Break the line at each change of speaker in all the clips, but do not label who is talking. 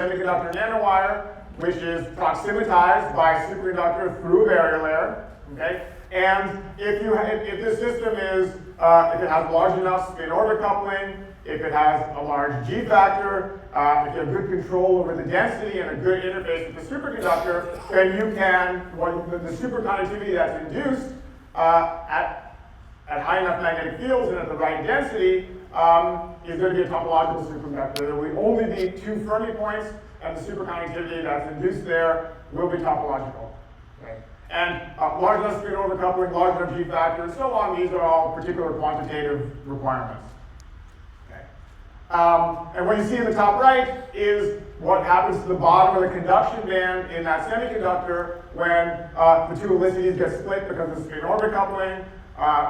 semiconductor nanowire, which is proximatized by a superconductor through a barrier layer. Okay? And if this system is, if it has large enough spin-orbit coupling, if it has a large G factor, if you have good control over the density and a good interface with the superconductor, then you can, the superconductivity that's induced at high enough magnetic fields and at the right density is going to be a topological superconductor. There will only be 2 Fermi points, and the superconductivity that's induced there will be topological. Okay? And large enough spin-orbit coupling, large enough G factor, and so on, these are all particular quantitative requirements. Okay? And what you see in the top right is what happens to the bottom of the conduction band in that semiconductor when the 2 helicities get split because of spin-orbit coupling.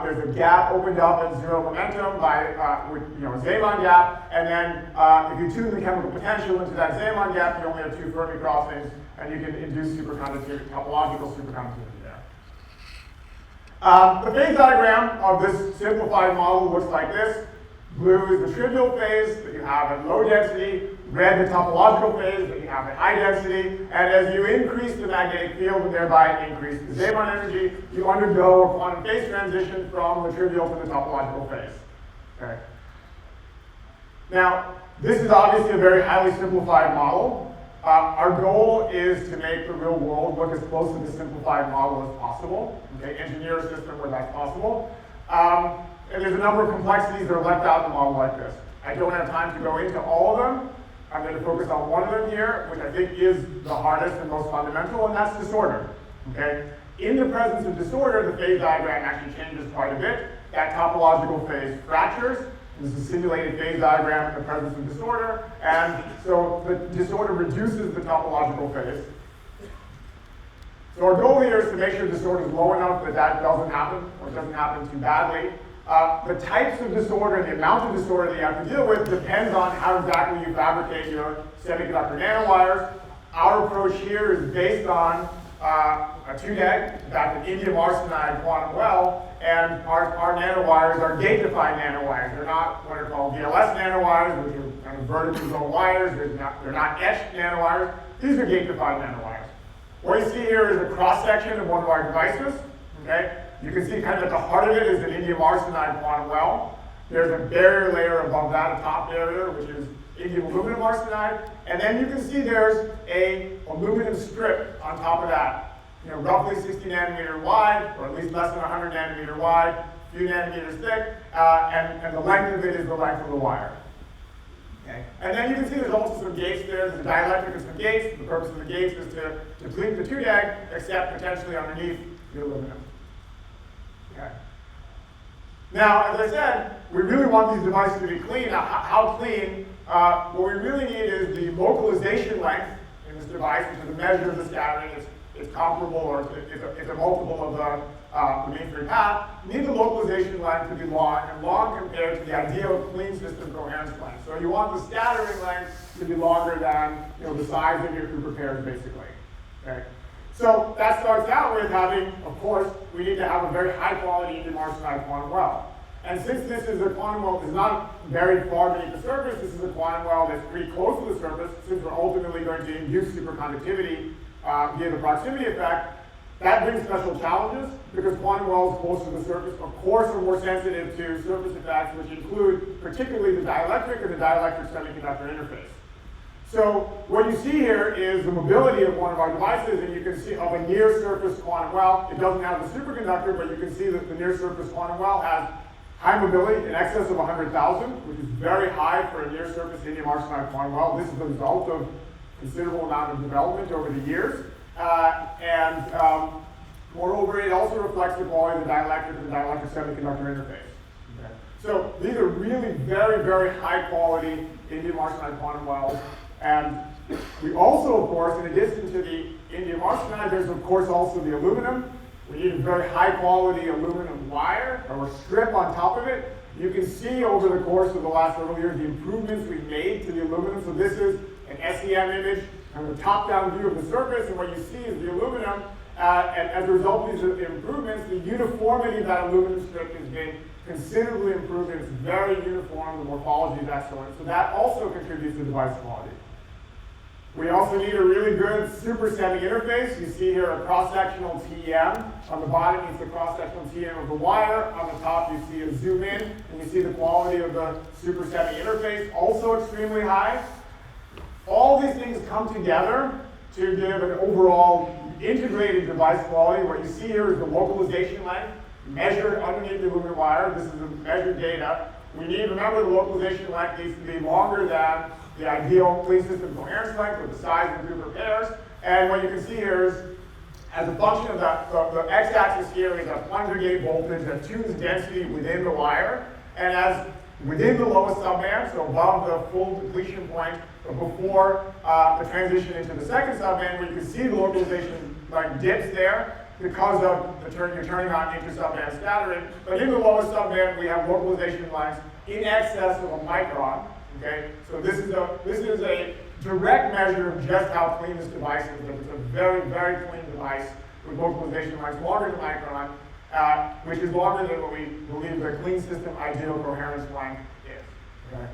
There's a gap opened up at 0 momentum by a Zeeman gap, and then if you tune the chemical potential into that Zeeman gap, you only have 2 Fermi crossings, and you can induce superconductivity, topological superconductivity there. The phase diagram of this simplified model looks like this. Blue is the trivial phase that you have at low density, red the topological phase that you have at high density, and as you increase the magnetic field and thereby increase the Zeeman energy, you undergo a quantum phase transition from the trivial to the topological phase. Okay. Now, this is obviously a very highly simplified model. Our goal is to make the real world look as close to the simplified model as possible. Okay, engineer a system where that's possible. And there's a number of complexities that are left out in a model like this. I don't have time to go into all of them. I'm going to focus on one of them here, which I think is the hardest and most fundamental, and that's disorder. Okay? In the presence of disorder, the phase diagram actually changes quite a bit. That topological phase fractures. This is a simulated phase diagram in the presence of disorder, and so the disorder reduces the topological phase. So our goal here is to make sure disorder is low enough that that doesn't happen, or it doesn't happen too badly. The types of disorder and the amount of disorder that you have to deal with depends on how exactly you fabricate your semiconductor nanowires. Our approach here is based on a 2-DEG, in fact, an indium arsenide quantum well, and our nanowires are gate-defined nanowires. They're not what are called VLS nanowires, which are kind of vertically zoned wires. They're not etched nanowires. These are gate-defined nanowires. What you see here is a cross-section of one of our devices. Okay? You can see kind of at the heart of it is an indium arsenide quantum well. There's a barrier layer above that, a top barrier, which is indium aluminum arsenide. And then you can see there's a aluminum strip on top of that. Roughly 60 nanometer wide, or at least less than 100 nanometer wide, a few nanometers thick, and the length of it is the length of the wire. Okay. And then you can see there's also some gates there. There's a dielectric and some gates. The purpose of the gates is to deplete the 2-DEG, except potentially underneath the aluminum. Okay. Now, as I said, we really want these devices to be clean. Now, how clean? What we really need is the localization length in this device, which is a measure of the scattering. It's comparable, or it's a multiple of the mean free path. You need the localization length to be long, and long compared to the ideal clean system coherence length. So you want the scattering length to be longer than the size of your Cooper pairs, basically. Okay. So that starts out with having, of course, we need to have a very high quality indium arsenide quantum well. And since this is a quantum well that's not very far beneath the surface, this is a quantum well that's pretty close to the surface, since we're ultimately going to induce superconductivity via the proximity effect, that brings special challenges because quantum wells close to the surface, of course, are more sensitive to surface effects, which include particularly the dielectric and the dielectric semiconductor interface. So what you see here is the mobility of one of our devices, and you can see of a near-surface quantum well. It doesn't have the superconductor, but you can see that the near-surface quantum well has high mobility in excess of 100,000, which is very high for a near-surface indium arsenide quantum well. This is the result of considerable amount of development over the years. Moreover, it also reflects the quality of the dielectric and the dielectric semiconductor interface. Okay. So these are really very, very high quality indium arsenide quantum wells. And we also, of course, in addition to the indium arsenide, there's of course also the aluminum. We need a very high quality aluminum wire or strip on top of it. You can see over the course of the last several years the improvements we made to the aluminum. So this is an SEM image and the top-down view of the surface, and what you see is the aluminum. And as a result of these improvements, the uniformity of that aluminum strip has been considerably improved. It's very uniform. The morphology is excellent. So that also contributes to device quality. We also need a really good super semi interface. You see here a cross-sectional TEM. On the bottom, it's the cross-sectional TEM of the wire. On the top, you see a zoom in, and you see the quality of the super semi interface, also extremely high. All these things come together to give an overall integrated device quality. What you see here is the localization length measured underneath the lumen wire. This is the measured data. We need, remember, the localization length needs to be longer than the ideal clean system coherence length with the size of the group of pairs. And what you can see here is, as a function of that, the x-axis here is a plunger gate voltage that tunes density within the wire. And as within the lowest subband, so above the full depletion point, but before the transition into the second subband, where you can see the localization like dips there because of you're turning on inter-subband scattering. But in the lowest subband, we have localization lengths in excess of a micron. Okay, so this is a direct measure of just how clean this device is. But it's a very, very clean device with localization lengths longer than micron, which is longer than what we believe the clean system ideal coherence length is. Okay,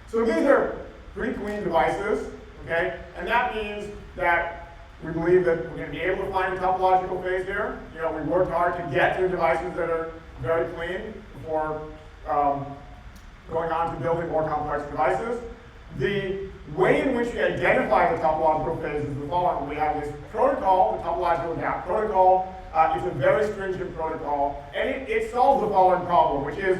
so these are pretty clean devices. Okay, and that means that we believe that we're going to be able to find a topological phase here. You know, we worked hard to get to devices that are very clean before going on to building more complex devices. The way in which we identify the topological phase is the following. We have this protocol, the topological gap protocol. It's a very stringent protocol, and it solves the following problem, which is,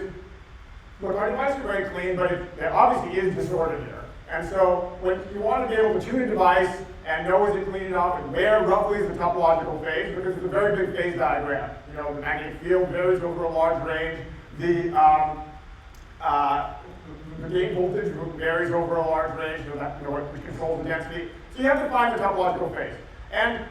look, our devices are very clean, but there obviously is disorder here. And so when you want to be able to tune a device and know is it clean enough and where roughly is the topological phase, because it's a very big phase diagram. You know, the magnetic field varies over a large range. The gate voltage varies over a large range, which controls the density. So you have to find the topological phase. And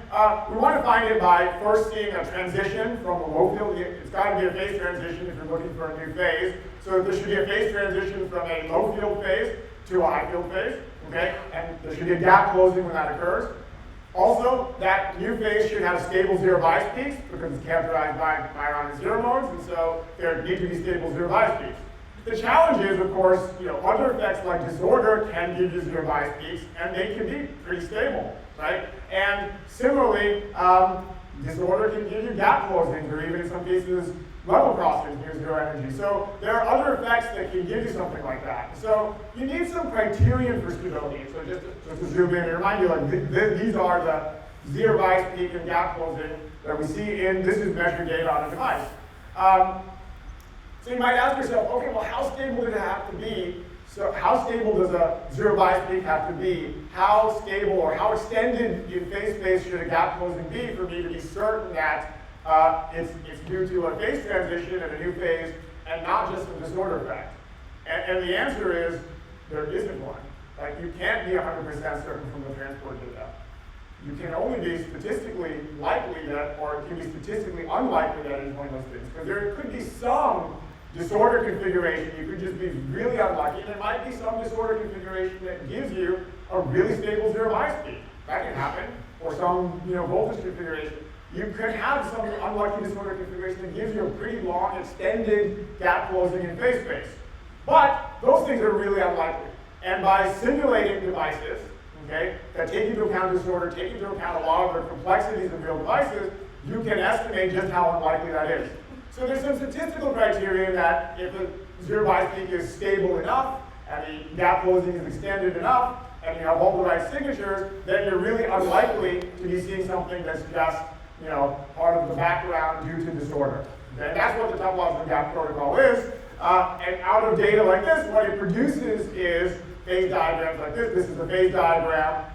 we want to find it by first seeing a transition from a low field. It's got to be a phase transition if you're looking for a new phase. So there should be a phase transition from a low field phase to a high field phase. Okay? And there should be a gap closing when that occurs. Also, that new phase should have stable zero bias peaks because it's characterized by ion and zero modes, and so there need to be stable zero bias peaks. The challenge is, of course, other effects like disorder can give you zero bias peaks, and they can be pretty stable, right? And similarly, disorder can give you gap closings, or even in some cases, level crossings near zero energy. So there are other effects that can give you something like that. So you need some criterion for stability. So just to zoom in and remind you, like these are the zero bias peak and gap closing that we see in, this is measured data on a device. So you might ask yourself, okay, well, how stable does it have to be? So how stable does a zero bias peak have to be? How stable or how extended in phase space should a gap closing be for me to be certain that it's due to a phase transition and a new phase and not just a disorder effect? And the answer is there isn't one. Like, you can't be 100% certain from the transport data. You can only be statistically likely that, or it can be statistically unlikely that it's one of those things. Because there could be some disorder configuration, you could just be really unlucky. There might be some disorder configuration that gives you a really stable zero bias peak. That can happen. Or some voltage configuration. You could have some unlucky disorder configuration that gives you a pretty long, extended gap closing in phase space. But those things are really unlikely. And by simulating devices, okay, that take into account disorder, take into account a lot of the complexities of real devices, you can estimate just how unlikely that is. So there's some statistical criteria that if a zero bias peak is stable enough, and the gap closing is extended enough, and you have all the right signatures, then you're really unlikely to be seeing something that's just part of the background due to disorder. And that's what the topological gap protocol is. And out of data like this, what it produces is phase diagrams like this. This is a phase diagram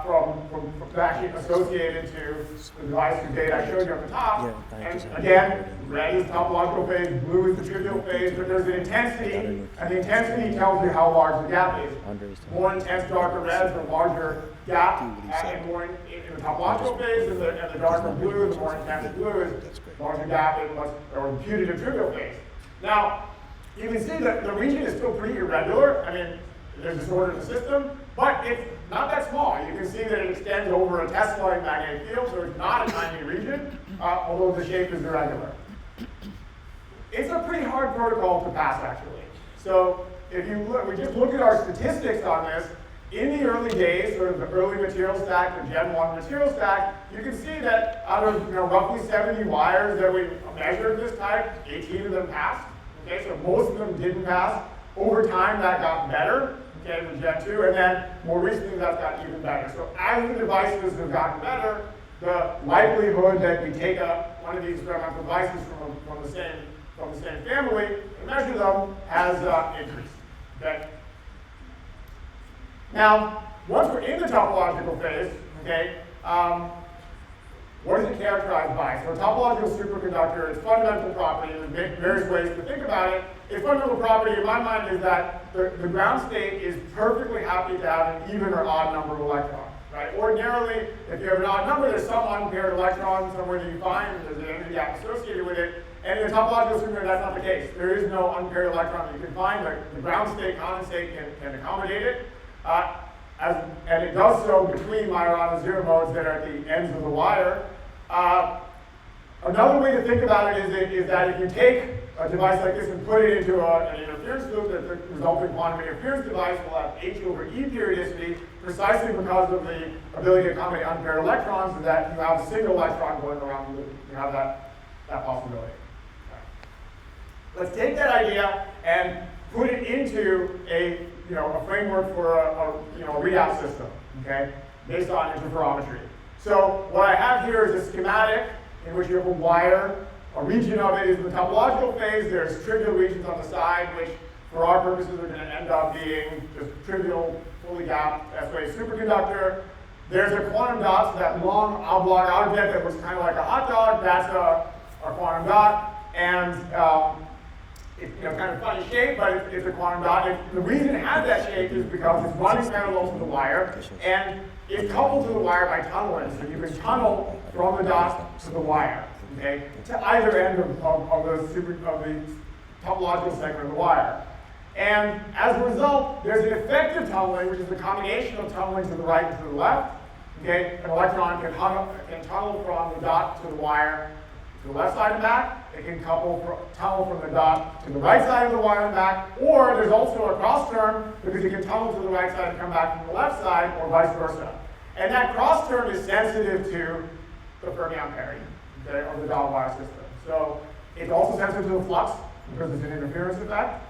from actually associated to the device whose data I showed you on the top. And again, red is topological phase, blue is the trivial phase, but there's an intensity, and the intensity tells you how large the gap is. More intense, darker reds, the larger gap, and more in the topological phase, and the darker blue, the more intense blue is larger gap in what's imputed to trivial phase. Now, you can see that the region is still pretty irregular. I mean, there's disorder in the system, but it's not that small. You can see that it extends over a Tesla-like magnetic field, so it's not a tiny region, although the shape is irregular. It's a pretty hard protocol to pass, actually. So if you look, we just look at our statistics on this, in the early days, sort of the early material stack, the Gen 1 material stack, you can see that out of roughly 70 wires that we measured this type, 18 of them passed. Okay, so most of them didn't pass. Over time, that got better, okay, in Gen 2, and then more recently, that's got even better. So as the devices have gotten better, the likelihood that we take one of these experimental devices from the same family and measure them has increased. Okay. Now, once we're in the topological phase, okay, what is it characterized by? So a topological superconductor, its fundamental property, there's various ways to think about it. Its fundamental property, in my mind, is that the ground state is perfectly happy to have an even or odd number of electrons. Right? Ordinarily, if you have an odd number, there's some unpaired electron somewhere that you find, and there's an energy gap associated with it. And in a topological superconductor, that's not the case. There is no unpaired electron that you can find. The ground state, condensate can accommodate it. And it does so between Majorana zero modes that are at the ends of the wire. Another way to think about it is that if you take a device like this and put it into an interference loop, that the resulting quantum interference device will have H over E periodicity precisely because of the ability to accommodate unpaired electrons, and that you have a single electron going around the loop. You have that possibility. Okay. Let's take that idea and put it into a framework for a readout system, okay, based on interferometry. So what I have here is a schematic in which you have a wire. A region of it is in the topological phase. There's trivial regions on the side, which for our purposes are going to end up being just trivial, fully gapped S-wave superconductor. There's a quantum dot, so that long oblong object that looks kind of like a hot dog, that's a quantum dot. And it's kind of funny shape, but it's a quantum dot. The reason it has that shape is because it's running parallel to the wire, and it's coupled to the wire by tunneling. So you can tunnel from the dot to the wire, okay, to either end of the topological segment of the wire. And as a result, there's an effective tunneling, which is the combination of tunneling to the right and to the left. Okay, an electron can tunnel from the dot to the wire to the left side and back. It can tunnel from the dot to the right side of the wire and back, or there's also a cross term because it can tunnel to the right side and come back from the left side, or vice versa. And that cross term is sensitive to the fermion parity, okay, of the dot wire system. So it's also sensitive to the flux because it's an interference effect.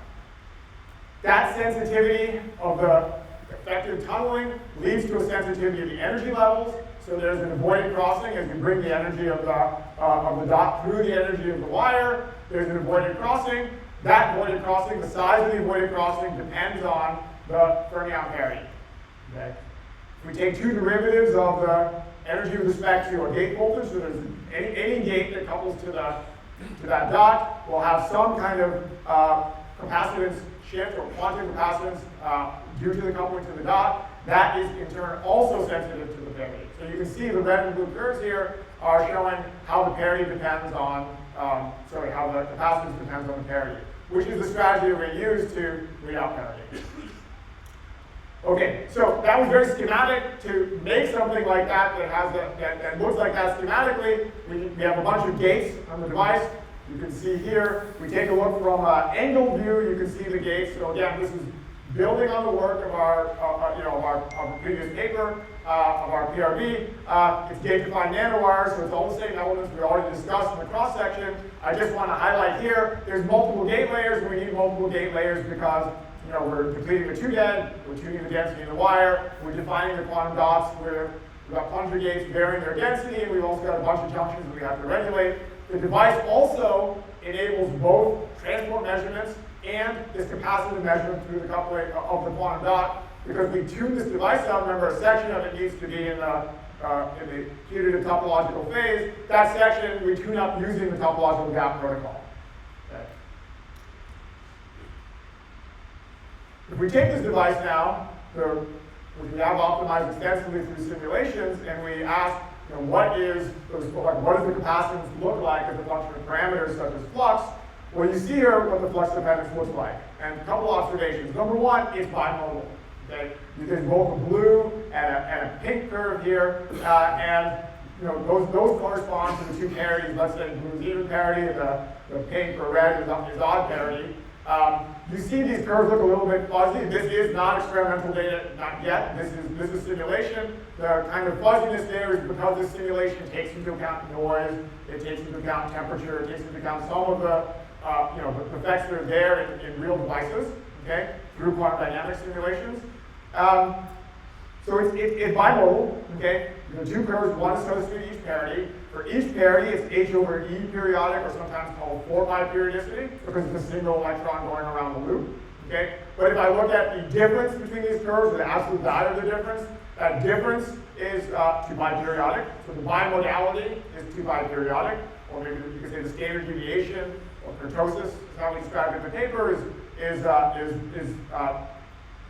That sensitivity of the effective tunneling leads to a sensitivity of the energy levels. So there's an avoided crossing as you bring the energy of the dot through the energy of the wire. There's an avoided crossing. That avoided crossing, the size of the avoided crossing depends on the fermion parity. Okay? If we take two derivatives of the energy with respect to a gate voltage, so there's any gate that couples to that dot will have some kind of capacitance shift or quantum capacitance due to the coupling to the dot. That is in turn also sensitive to the parity. So you can see the red and blue curves here are showing how the parity depends on, how the capacitance depends on the parity, which is the strategy we use to read out parity. Okay, so that was very schematic. To make something like that that looks like that schematically, we have a bunch of gates on the device. You can see here, we take a look from an angled view, you can see the gates. So again, this is building on the work of our previous paper, of our PRB. It's gate-defined nanowires, so it's all the same elements we already discussed in the cross-section. I just want to highlight here, there's multiple gate layers, and we need multiple gate layers because we're depleting the 2-dead, we're tuning the density of the wire, we're defining the quantum dots, we've got plunger gates varying their density, and we've also got a bunch of junctions that we have to regulate. The device also enables both transport measurements and this capacitive measurement through the coupling of the quantum dot. Because we tune this device up, remember a section of it needs to be in the putative topological phase. That section we tune up using the topological gap protocol. Okay. If we take this device now, which we have optimized extensively through simulations, and we ask, what does the capacitance look like as a function of parameters such as flux? Well, you see here what the flux dependence looks like. And a couple observations. Number one, it's bimodal. Okay? There's both a blue and a pink curve here, and those correspond to the two parities. Let's say blue is even parity, the pink or red is odd parity. You see these curves look a little bit fuzzy. This is not experimental data, not yet. This is simulation. The kind of fuzziness there is because this simulation takes into account noise, it takes into account temperature, it takes into account some of the the effects that are there in real devices, okay, through quantum dynamics simulations. So it's bimodal, okay? The two curves, one associated with each parity. For each parity, it's H over E periodic, or sometimes called 4-pi periodicity, because it's a single electron going around the loop, okay? But if I look at the difference between these curves, the absolute value of the difference, that difference is 2-pi periodic. So the bimodality is 2-pi periodic, or maybe you could say the standard deviation, or kurtosis, is how we describe it in the paper, is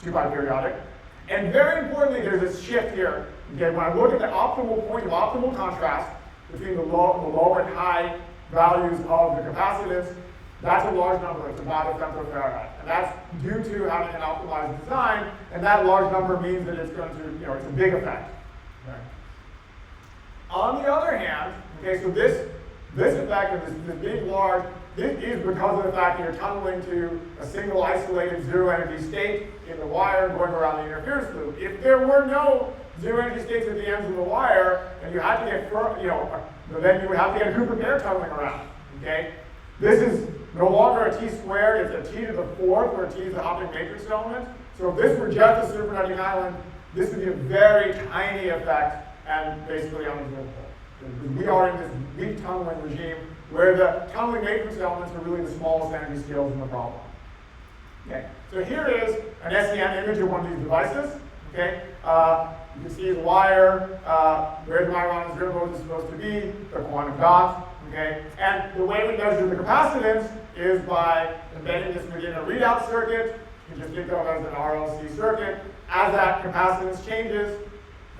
2-pi periodic. And very importantly, there's this shift here. Okay, when I look at the optimal point of optimal contrast between the low and high values of the capacitance, that's a large number. It's about a femtofarad. And that's due to having an optimized design, and that large number means that it's going to, it's a big effect. Okay. On the other hand, okay, so this effect of this big large, this is because of the fact that you're tunneling to a single isolated zero energy state in the wire going around the interference loop. If there were no zero energy states at the ends of the wire, and you had to get, then you would have to get a Cooper pair tunneling around. Okay, this is no longer a T squared; it's a T to the fourth, where T is the Hoppening matrix element. So if this were just a superconducting island, this would be a very tiny effect and basically unobservable. We are in this weak tunneling regime where the tunneling matrix elements are really the smallest energy scales in the problem. Okay, so here is an SEM image of one of these devices. Okay, you can see the wire, where the Myron zero mode is supposed to be, the quantum dot. Okay, and the way we measure the capacitance is by embedding this within a readout circuit. You can just think of it as an RLC circuit. As that capacitance changes,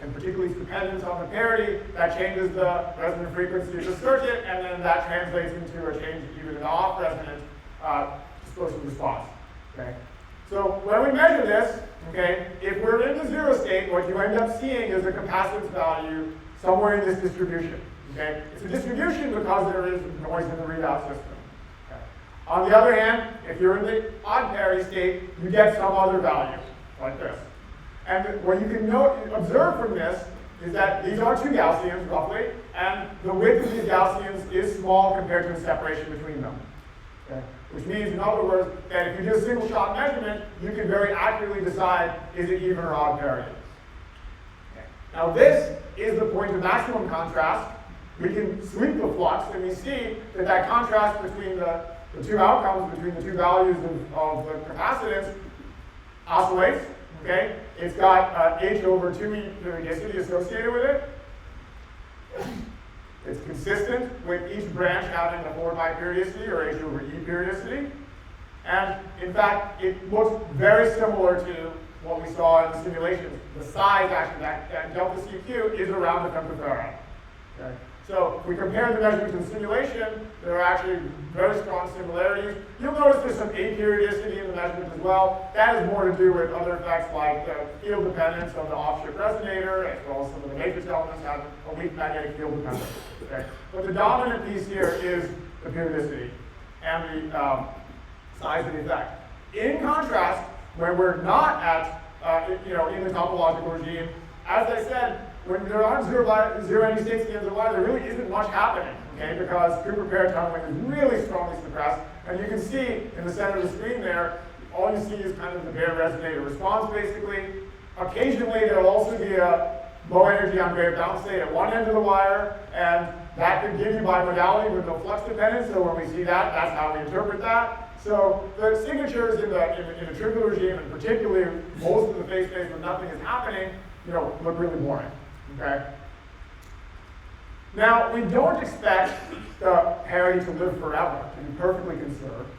and particularly its dependence on the parity, that changes the resonant frequency of the circuit, and then that translates into a change even in the off-resonant dispersion response. Okay? So when we measure this, okay, if we're in the zero state, what you end up seeing is a capacitance value somewhere in this distribution. Okay? It's a distribution because there is noise in the readout system. Okay? On the other hand, if you're in the odd parity state, you get some other value, like this. And what you can observe from this is that these are two Gaussians, roughly, and the width of these Gaussians is small compared to the separation between them. Okay? Which means, in other words, that if you do a single shot measurement, you can very accurately decide, is it even or odd parity? Okay. Now this is the point of maximum contrast. We can sweep the flux, and we see that that contrast between the two outcomes, between the two values of the capacitance, oscillates. Okay, it's got H over 2E periodicity associated with it. It's consistent with each branch having a 4-pi periodicity or H over E periodicity. And in fact, it looks very similar to what we saw in the simulations. The size, actually, that delta CQ is around the femtofarad. Okay? So if we compare the measurements in the simulation, there are actually very strong similarities. You'll notice there's some aperiodicity in the measurement as well. That has more to do with other effects like the field dependence of the off-shift resonator, as well as some of the matrix elements have a weak magnetic field dependence. Okay? But the dominant piece here is the periodicity and the size of the effect. In contrast, when we're not at, in the topological regime, as I said, when there aren't zero energy states at the end of the wire, there really isn't much happening, okay? Because Cooper pair tunneling is really strongly suppressed, and you can see in the center of the screen there, all you see is kind of the bare resonator response, basically. Occasionally, there'll also be a low energy on grade bound state at one end of the wire, and that could give you bimodality with no flux dependence. So when we see that, that's how we interpret that. So the signatures in the trivial regime, and particularly most of the phase space where nothing is happening, look really boring. Okay. Now, we don't expect the parity to live forever, to be perfectly conserved,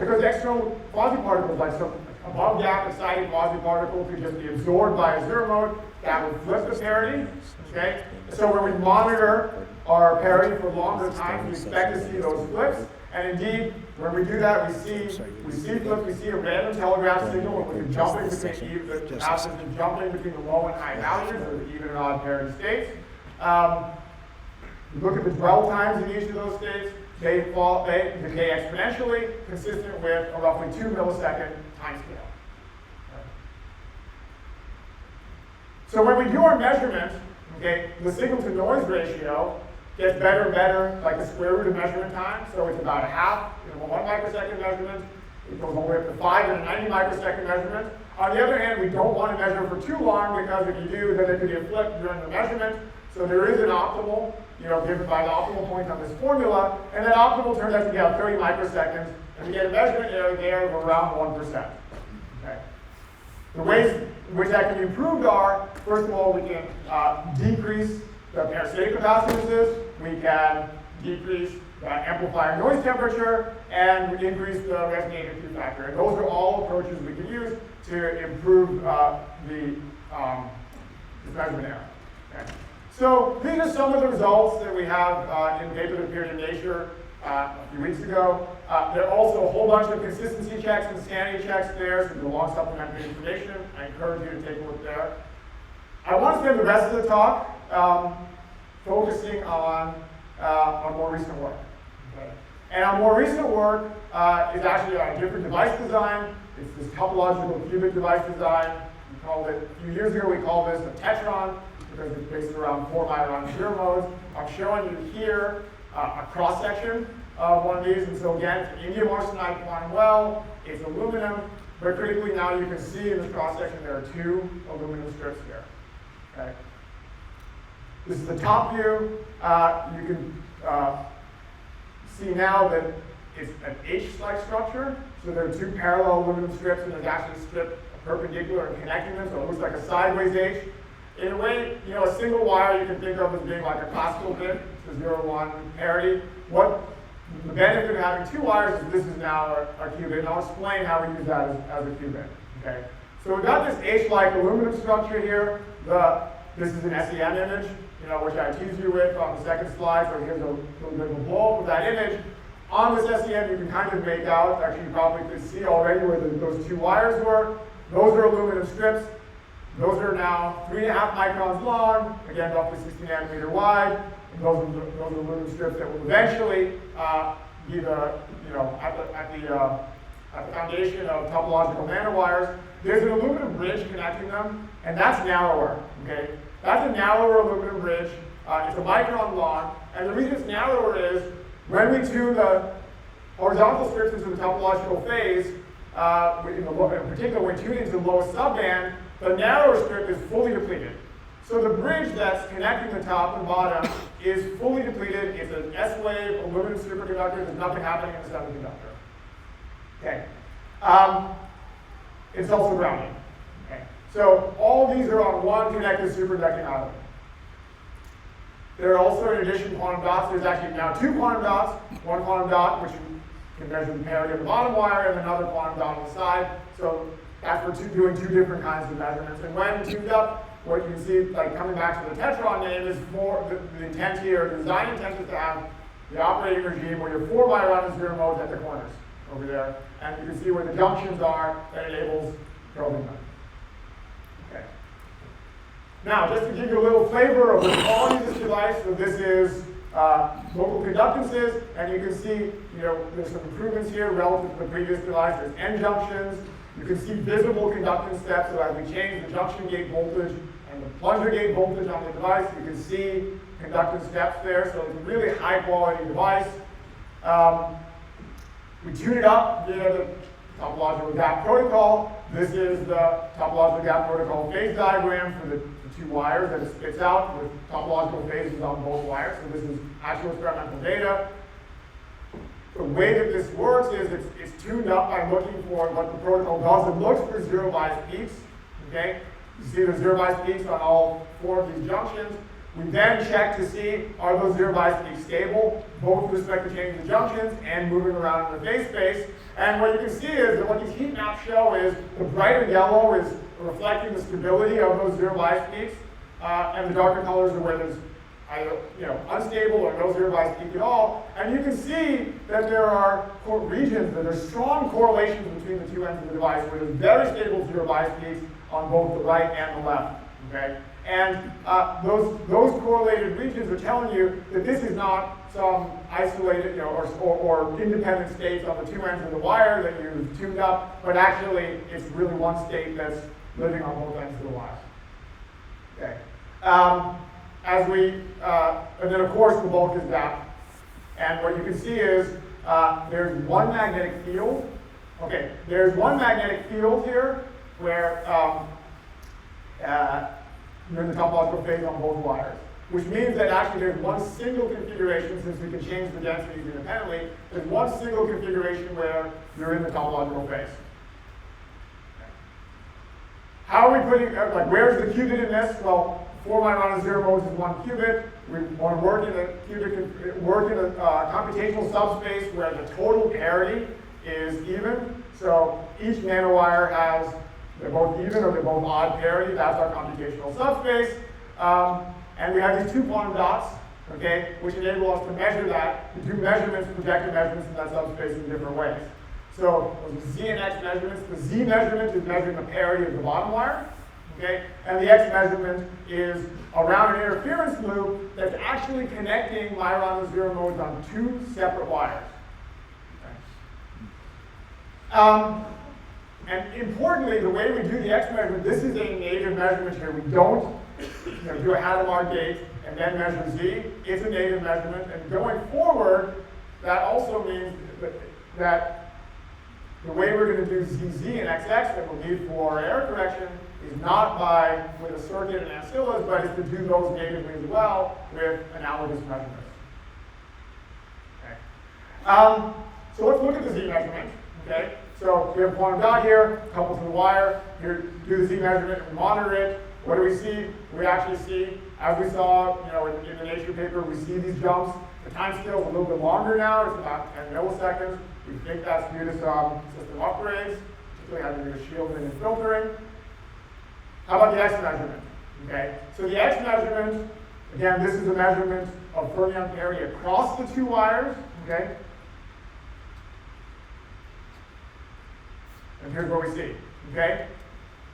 because external quasi-particles, like some above-gap exciting quasi-particle, could just be absorbed by a zero mode. That would flip the parity. Okay. So when we monitor our parity for longer times, we expect to see those flips. And indeed, when we do that, we see flips. We see a random telegraph signal when we're jumping between the capacitance jumping between the low and high values, or even and odd parity states. We look at the dwell times in each of those states. they decay exponentially, consistent with a roughly 2 millisecond time scale. So when we do our measurement, okay, the signal to noise ratio gets better and better, like the square root of measurement time. So it's about a half in a 1 microsecond measurement. It goes all the way up to 5 in a 90 microsecond measurement. On the other hand, we don't want to measure for too long, because if you do, then it could get flipped during the measurement. So there is an optimal, given by the optimal point on this formula, and that optimal turns out to be about 30 microseconds, and we get a measurement error there of around 1%. Okay. The ways in which that can be improved are, first of all, we can decrease the parasitic capacitances, we can decrease the amplifier noise temperature, and we increase the resonating Q factor. And those are all approaches we can use to improve the measurement error. Okay. So these are some of the results that we have in a paper that appeared in Nature a few weeks ago. There are also a whole bunch of consistency checks and sanity checks there, so there's a long supplementary information. I encourage you to take a look there. I want to spend the rest of the talk focusing on more recent work. Okay. And our more recent work is actually on a different device design. It's this topological Qubit device design. We called it, a few years ago, we called this a Tetron, because it's based around 4 Myon shear modes. I'm showing you here a cross-section of one of these. And so again, it's an indium arsenide quantum well, it's aluminum, but critically now you can see in this cross-section there are 2 aluminum strips here. Okay. This is the top view. You can see now that it's an H-like structure. So there are 2 parallel aluminum strips, and there's actually a strip perpendicular and connecting them, so it looks like a sideways H. In a way, a single wire you can think of as being like a classical bit, so 0-1 parity. What the benefit of having 2 wires is this is now our qubit, and I'll explain how we use that as a qubit. Okay. So we've got this H-like aluminum structure here. This is an SEM image, which I teased you with on the second slide. So here's a little bit of a blow-up of that image. On this SEM, you can kind of make out, actually you probably could see already where those 2 wires were. Those are aluminum strips. Those are now 3.5 microns long, again, roughly 60 nanometer wide. And those are aluminum strips that will eventually be at the foundation of topological nanowires. There's an aluminum bridge connecting them, and that's narrower. Okay, that's a narrower aluminum bridge. It's a micron long, and the reason it's narrower is when we tune the horizontal strips into the topological phase, in particular when tuning to the lowest subband, the narrower strip is fully depleted. So the bridge that's connecting the top and bottom is fully depleted. It's an S-wave aluminum superconductor. There's nothing happening in the semiconductor. Okay. It's also grounded. Okay. So all these are on one connected superconducting island. There are also, in addition, quantum dots. There's actually now 2 quantum dots. One quantum dot, which can measure the parity of the bottom wire, and another quantum dot on the side. So that's for doing 2 different kinds of measurements. And when tuned up, what you can see, like coming back to the Tetron name, is for the intent here, the design intent is to have the operating regime where your 4 Myon zero modes at the corners over there. And you can see where the junctions are that enables probing them. Okay. Now, just to give you a little flavor of the quality of this device, so this is local conductances, and you can see, there's some improvements here relative to the previous device. There's N junctions. You can see visible conductance steps, so as we change the junction gate voltage and the plunger gate voltage on the device, you can see conductance steps there, so it's a really high quality device. We tune it up via the topological gap protocol. This is the topological gap protocol phase diagram for the 2 wires that it spits out with topological phases on both wires. So this is actual experimental data. The way that this works is it's tuned up by looking for what the protocol does. It looks for zero bias peaks. Okay? You see the zero bias peaks on all 4 of these junctions. We then check to see, are those zero bias peaks stable, both with respect to changing the junctions and moving around in the phase space. And what you can see is that what these heat maps show is the brighter yellow is reflecting the stability of those zero bias peaks, and the darker colors are where there's either unstable or no zero bias peak at all. And you can see that there are regions, that there's strong correlations between the 2 ends of the device where there's very stable zero bias peaks on both the right and the left. Okay? And those correlated regions are telling you that this is not some isolated, or independent states on the two ends of the wire that you've tuned up, but actually it's really one state that's living on both ends of the wire. Okay. And then of course the bulk is that. And what you can see is there's one magnetic field. Okay, there's one magnetic field here where you're in the topological phase on both wires, which means that actually there's one single configuration, since we can change the densities independently, there's one single configuration where you're in the topological phase. How are we putting, where's the qubit in this? Well, 4 micron 0 modes is 1 qubit. We want to work in a computational subspace where the total parity is even. So each nanowire has, they're both even or they're both odd parity. That's our computational subspace. And we have these 2 quantum dots, okay, which enable us to measure that, to do measurements, projected measurements in that subspace in different ways. So those are Z and X measurements. The Z measurement is measuring the parity of the bottom wire, okay, and the X measurement is around an interference loop that's actually connecting micron 0 modes on 2 separate wires. Okay. And importantly, the way we do the X measurement, this is a native measurement here. We don't do a Hadamard gate and then measure Z. It's a native measurement. And going forward, that also means that the way we're going to do ZZ and XX that we'll need for error correction is not with a circuit and ancillas, but is to do those natively as well with analogous measurements. Okay. So let's look at the Z measurement. Okay. So we have a quantum dot here, coupled to the wire. Here, do the Z measurement, we monitor it. What do we see? We actually see, as we saw, in the Nature paper, we see these jumps. The time scale is a little bit longer now. It's about 10 milliseconds. We think that's due to some system upgrades, particularly having to do with shielding and filtering. How about the X measurement? Okay. So the X measurement, again, this is a measurement of fermion parity across the 2 wires. Okay. And here's what we see. Okay.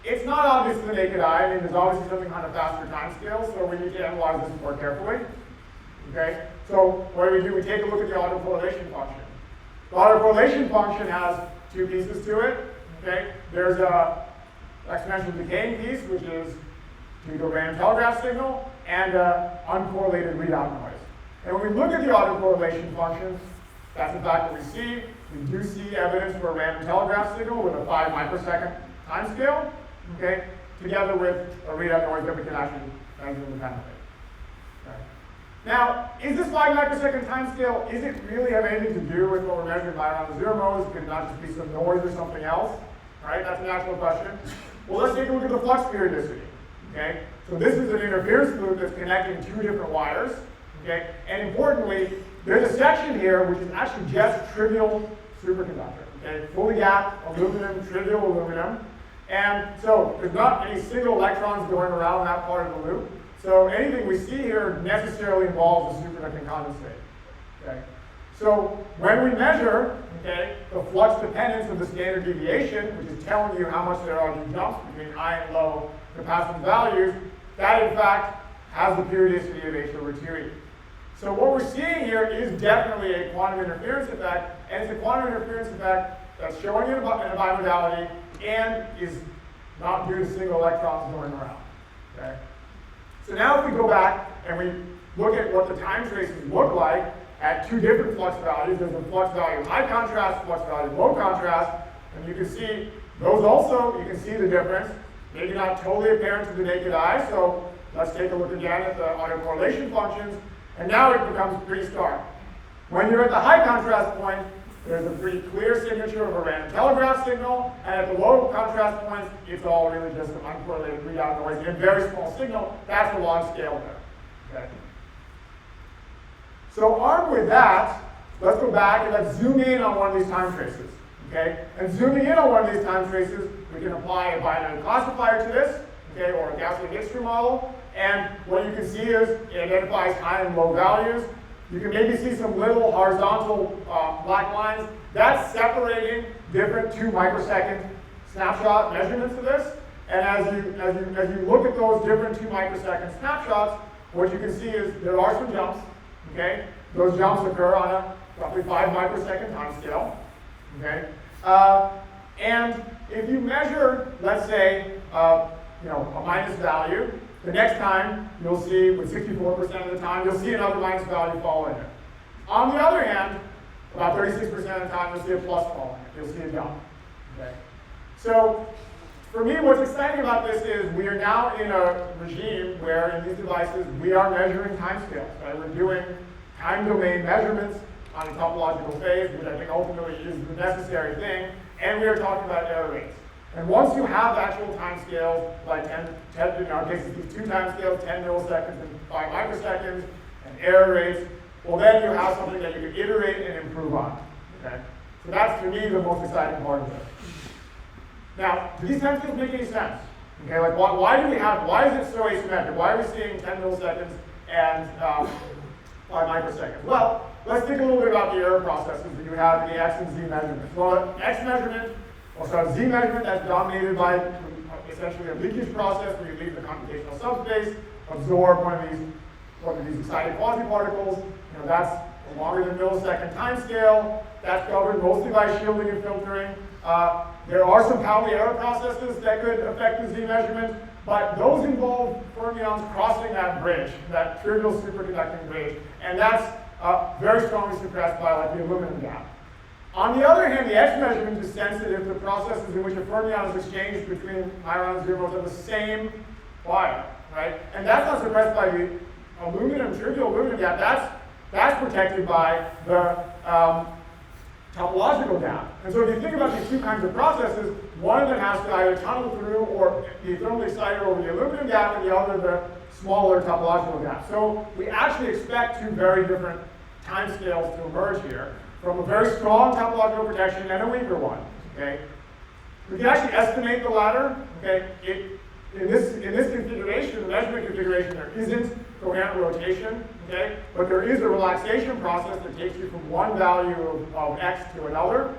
It's not obvious to the naked eye. I mean, there's obviously something on a faster time scale, so we need to analyze this more carefully. Okay. So what do? We take a look at the autocorrelation function. The autocorrelation function has 2 pieces to it. Okay. There's a exponential decaying piece, which is due to a random telegraph signal, and uncorrelated readout noise. And when we look at the autocorrelation function, that's in fact what we see. We do see evidence for a random telegraph signal with a 5 microsecond time scale, okay, together with a readout noise that we can actually measure independently. Okay. Now, is this 5 microsecond time scale, is it really have anything to do with what we're measuring by around the 0 modes? Could it not just be some noise or something else? All right, that's an actual question. Well, let's take a look at the flux periodicity. Okay, so this is an interference loop that's connecting 2 different wires. Okay, and importantly, there's a section here which is actually just trivial superconductor. Okay, fully gapped aluminum, trivial aluminum, and so there's not any single electrons going around that part of the loop. So anything we see here necessarily involves a superconducting condensate. Okay, so when we measure, okay, the flux dependence of the standard deviation, which is telling you how much there are these jumps between high and low capacitance values, that in fact has the periodicity of H over 2E. So what we're seeing here is definitely a quantum interference effect, and it's a quantum interference effect that's showing in a bimodality and is not due to single electrons going around. Okay? So now if we go back and we look at what the time traces look like at 2 different flux values, there's a flux value high contrast, flux value low contrast, and you can see those also, you can see the difference. Maybe not totally apparent to the naked eye, so let's take a look again at the autocorrelation functions, and now it becomes pretty stark. When you're at the high contrast point, there's a pretty clear signature of a random telegraph signal, and at the low contrast points, it's all really just an uncorrelated readout noise and a very small signal. That's the log scale there. Okay. So armed with that, let's go back and let's zoom in on one of these time traces. Okay? And zooming in on one of these time traces, we can apply a binary classifier to this, okay, or a Gaussian-Dijkstra model. And what you can see is it identifies high and low values. You can maybe see some little horizontal black lines. That's separating different 2 microsecond snapshot measurements of this. And as you look at those different 2 microsecond snapshots, what you can see is there are some jumps, okay? Those jumps occur on a roughly 5 microsecond time scale, okay? And if you measure, let's say, a minus value, the next time you'll see, with 64% of the time, you'll see another minus value fall in it. On the other hand, about 36% of the time, you'll see a plus fall in it. You'll see a jump, okay? So, for me, what's exciting about this is we are now in a regime where in these devices we are measuring timescales. Right? We're doing time domain measurements on a topological phase, which I think ultimately is the necessary thing, and we are talking about error rates. And once you have actual timescales, like 10, in our case, these 2 timescales, 10 milliseconds and 5 microseconds, and error rates, well, then you have something that you can iterate and improve on. Okay? So that's, to me, the most exciting part of it. Now, do these timescales make any sense? Okay, like why is it so asymmetric? Why are we seeing 10 milliseconds and 5 microseconds? Well, let's think a little bit about the error processes that you have in the X and Z measurements. Well, X measurement, Z measurement, that's dominated by essentially a leakage process where you leave the computational subspace, absorb one of these excited quasi-particles. That's a longer than millisecond time scale. That's covered mostly by shielding and filtering. There are some Pauli error processes that could affect the Z measurement, but those involve fermions crossing that bridge, that trivial superconducting bridge, and that's very strongly suppressed by like the aluminum gap. On the other hand, the X measurement is sensitive to processes in which a fermion is exchanged between iron and zeros of the same wire, right? And that's not suppressed by the trivial aluminum gap. That's protected by the topological gap. And so if you think about these 2 kinds of processes, one of them has to either tunnel through or be thermally excited over the aluminum gap, and the other the smaller topological gap. So we actually expect 2 very different timescales to emerge here, from a very strong topological protection and a weaker one. Okay? We can actually estimate the latter. Okay? In this configuration, the measurement configuration, there isn't coherent rotation, okay? But there is a relaxation process that takes you from one value of X to another.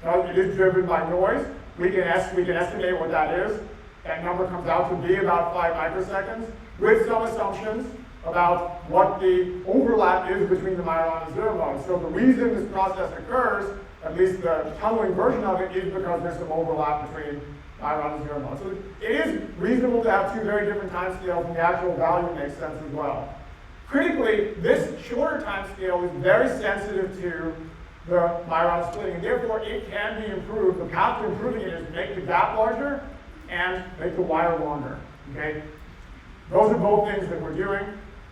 Now, it is driven by noise. We can estimate what that is. That number comes out to be about 5 microseconds, with some assumptions about what the overlap is between the Myron and zero modes. So the reason this process occurs, at least the tunneling version of it, is because there's some overlap between Myron and zero mode. So it is reasonable to have 2 very different time scales, and the actual value makes sense as well. Critically, this shorter time scale is very sensitive to the Myron splitting, and therefore it can be improved. The path to improving it is to make the gap larger and make the wire longer. Okay? Those are both things that we're doing.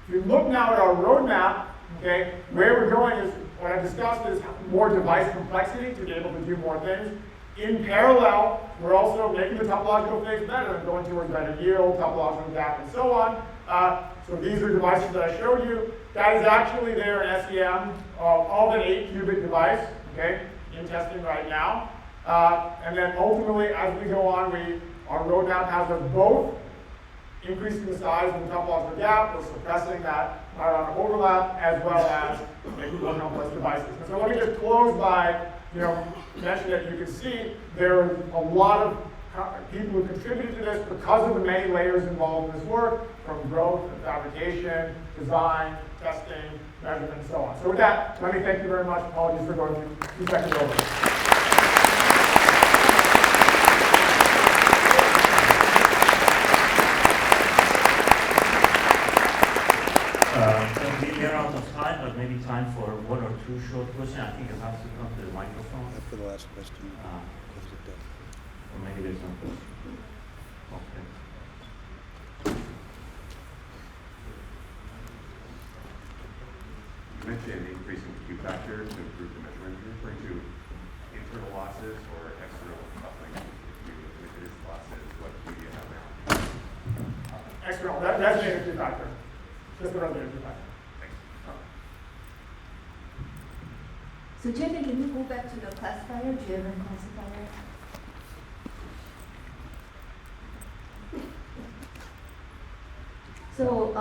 If you look now at our roadmap, okay, where we're going is, what I've discussed is more device complexity to be able to do more things. In parallel, we're also making the topological phase better and going towards better yield, topological gap, and so on. So these are devices that I showed you. That is actually there in SEM of an 8-qubit device, okay, in testing right now. And then ultimately, as we go on, our roadmap has us both increasing the size of the topological gap, or suppressing that overlap, as well as making more complex devices. And so let me just close by mention that you can see there are a lot of people who contributed to this because of the many layers involved in this work, from growth and fabrication, design, testing, measurement, and so on. So with that, let me thank you very much. Apologies for going a few seconds over.
We are out of time, but maybe time for 1 or 2 short questions. I think you have to come to the microphone.
For the last question.
Or maybe there's no question. Okay.
You mentioned increasing the Q factor to improve the measurement. Are you referring to internal losses or external coupling? If it is losses, what do you have now?
External. That's the Q factor. Just the relative Q factor.
So Chetan, can you go back to the classifier? Do you have a classifier? So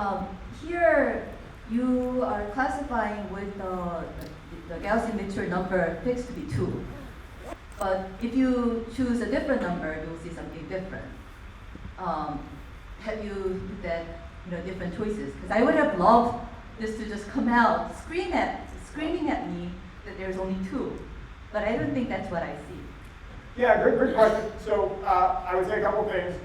here you are classifying with the Gaussian mixture number fixed to be 2. But if you choose a different number, you'll see something different. have you looked at different choices? Because I would have loved this to just come out screaming at me that there's only two, but I don't think that's what I see.
Yeah, good question. So I would say a couple things.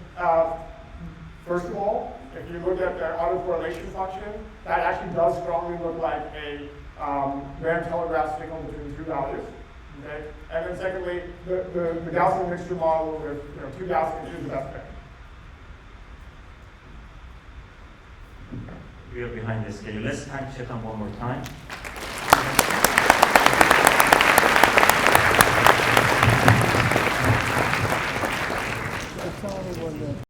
First of all, if you look at the autocorrelation function, that actually does strongly look like a random telegraph signal between two values. Okay? And then secondly, the Gaussian mixture model with two Gaussian is the best pick.
We are behind the schedule. Let's thank Chetan one more time.